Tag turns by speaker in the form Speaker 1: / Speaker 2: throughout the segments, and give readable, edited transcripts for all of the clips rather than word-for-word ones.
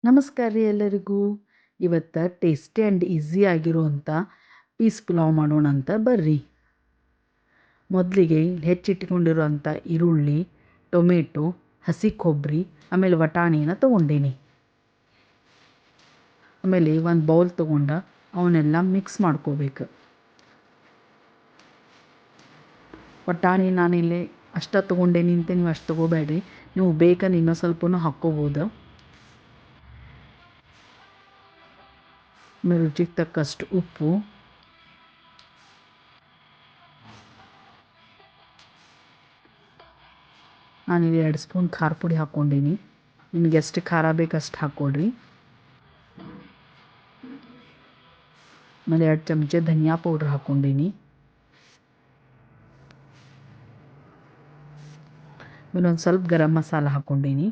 Speaker 1: ನಮಸ್ಕಾರ ರೀ ಎಲ್ಲರಿಗೂ. ಇವತ್ತು ಟೇಸ್ಟಿ ಆ್ಯಂಡ್ ಈಸಿ ಆಗಿರುವಂಥ ಪೀಸ್ ಪುಲಾವ್ ಮಾಡೋಣ ಅಂತ ಬರ್ರಿ. ಮೊದಲಿಗೆ ಹೆಚ್ಚಿಟ್ಕೊಂಡಿರುವಂಥ ಈರುಳ್ಳಿ, ಟೊಮೆಟೊ, ಹಸಿ ಕೊಬ್ಬರಿ, ಆಮೇಲೆ ವಟಾಣಿನ ತೊಗೊಂಡೀನಿ. ಆಮೇಲೆ ಒಂದು ಬೌಲ್ ತೊಗೊಂಡು ಅವನ್ನೆಲ್ಲ ಮಿಕ್ಸ್ ಮಾಡ್ಕೋಬೇಕು. ವಟಾಣಿ ನಾನಿಲ್ಲಿ ಅಷ್ಟು ತೊಗೊಂಡೇನಿ ಅಂತ ನೀವು ಅಷ್ಟು ತೊಗೋಬೇಡ್ರಿ, ನೀವು ಬೇಕಂದ್ರೆ ಇನ್ನೂ ಸ್ವಲ್ಪನೂ ಹಾಕ್ಕೋಬೋದು. ಆಮೇಲೆ ರುಚಿಗೆ ತಕ್ಕಷ್ಟು ಉಪ್ಪು, ನಾನಿಲ್ಲಿ 2 ಸ್ಪೂನ್ ಖಾರ ಪುಡಿ ಹಾಕ್ಕೊಂಡೀನಿ. ನಿಮ್ಗೆ ಎಷ್ಟು ಖಾರ ಬೇಕು ಅಷ್ಟು ಹಾಕ್ಕೊಳ್ರಿ. ಆಮೇಲೆ 2 ಚಮಚ ಧನಿಯಾ ಪೌಡ್ರ್ ಹಾಕ್ಕೊಂಡೀನಿ. ಆಮೇಲೆ ಒಂದು ಸ್ವಲ್ಪ ಗರಂ ಮಸಾಲ ಹಾಕ್ಕೊಂಡೀನಿ.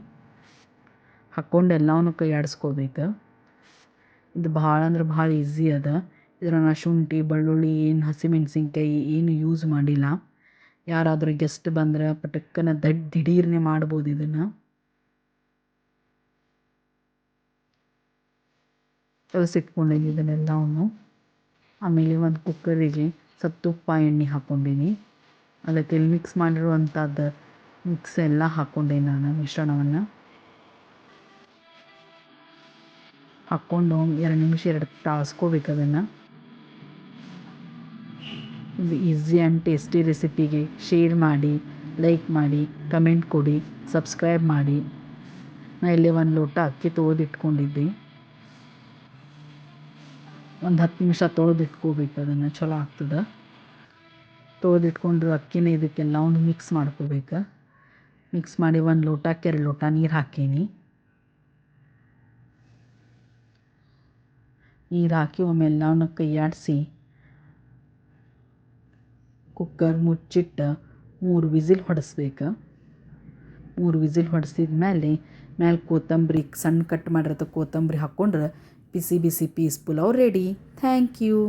Speaker 1: ಹಾಕ್ಕೊಂಡು ಎಲ್ಲವನ್ನೂ ಕೈ ಆಡಿಸ್ಕೋಬೇಕು. ಇದು ಭಾಳ ಅಂದ್ರೆ ಭಾಳ ಈಸಿ ಅದ. ಇದ್ರಾಗ ಶುಂಠಿ, ಬೆಳ್ಳುಳ್ಳಿ, ಏನು ಹಸಿಮೆಣ್ಸಿನ್ಕಾಯಿ ಏನು ಯೂಸ್ ಮಾಡಿಲ್ಲ. ಯಾರಾದರೂ ಗೆಸ್ಟ್ ಬಂದ್ರೆ ಪಟಕ್ಕನ ದಿಢೀರ್ನೆ ಮಾಡ್ಬೋದು ಇದನ್ನು. ಕಲಸಿಟ್ಕೊಂಡೀನಿ ಇದನ್ನೆಲ್ಲವನ್ನು. ಆಮೇಲೆ ಒಂದು ಕುಕ್ಕರಿಗೆ ಸ್ವಲ್ಪ ತುಪ್ಪ ಎಣ್ಣೆ ಹಾಕ್ಕೊಂಡೀನಿ. ಅದಕ್ಕೆ ಇಲ್ಲಿ ಮಿಕ್ಸ್ ಮಾಡಿರುವಂಥದ್ದು ಮಿಕ್ಸ್ ಎಲ್ಲ ಹಾಕ್ಕೊಂಡೀನಿ ನಾನು ಮಿಶ್ರಣವನ್ನು. ಹಾಕ್ಕೊಂಡು 2 ನಿಮಿಷ ತಾಳಿಸ್ಕೋಬೇಕು ಅದನ್ನು. ಇದು ಈಸಿ ಆ್ಯಂಡ್ ಟೇಸ್ಟಿ ರೆಸಿಪಿಗೆ ಶೇರ್ ಮಾಡಿ, ಲೈಕ್ ಮಾಡಿ, ಕಮೆಂಟ್ ಕೊಡಿ, ಸಬ್ಸ್ಕ್ರೈಬ್ ಮಾಡಿ. ನಾನು ಇಲ್ಲಿ 1 ಲೋಟ ಅಕ್ಕಿ ತೊಳೆದಿಟ್ಕೊಂಡಿದ್ದೆ. ಒಂದು 10 ನಿಮಿಷ ತೊಳೆದಿಟ್ಕೋಬೇಕು ಅದನ್ನು, ಚಲೋ ಆಗ್ತದೆ. ತೊಳೆದಿಟ್ಕೊಂಡು ಅಕ್ಕಿನ ಇದಕ್ಕೆಲ್ಲವನ್ನು ಮಿಕ್ಸ್ ಮಾಡ್ಕೋಬೇಕು. ಮಿಕ್ಸ್ ಮಾಡಿ 1 ಲೋಟಕ್ಕೆ 2 ಲೋಟ ನೀರು ಹಾಕೀನಿ. ನೀರು ಹಾಕಿ ಒಮ್ಮೆ ಎಲ್ಲವನ್ನು ಕೈಯಾಡಿಸಿ ಕುಕ್ಕರ್ ಮುಚ್ಚಿಟ್ಟು 3 ವಿಸಿಲ್ ಹೊಡೆಸ್ಬೇಕು. 3 ವಿಸಿಲ್ ಹೊಡೆಸಿದ ಮೇಲೆ ಕೊತ್ತಂಬರಿ, ಸಣ್ಣ ಕಟ್ ಮಾಡಿರೋ ಕೊತ್ತಂಬರಿ ಹಾಕ್ಕೊಂಡ್ರೆ ಬಿಸಿ ಬಿಸಿ peas pulao ready. Thank you.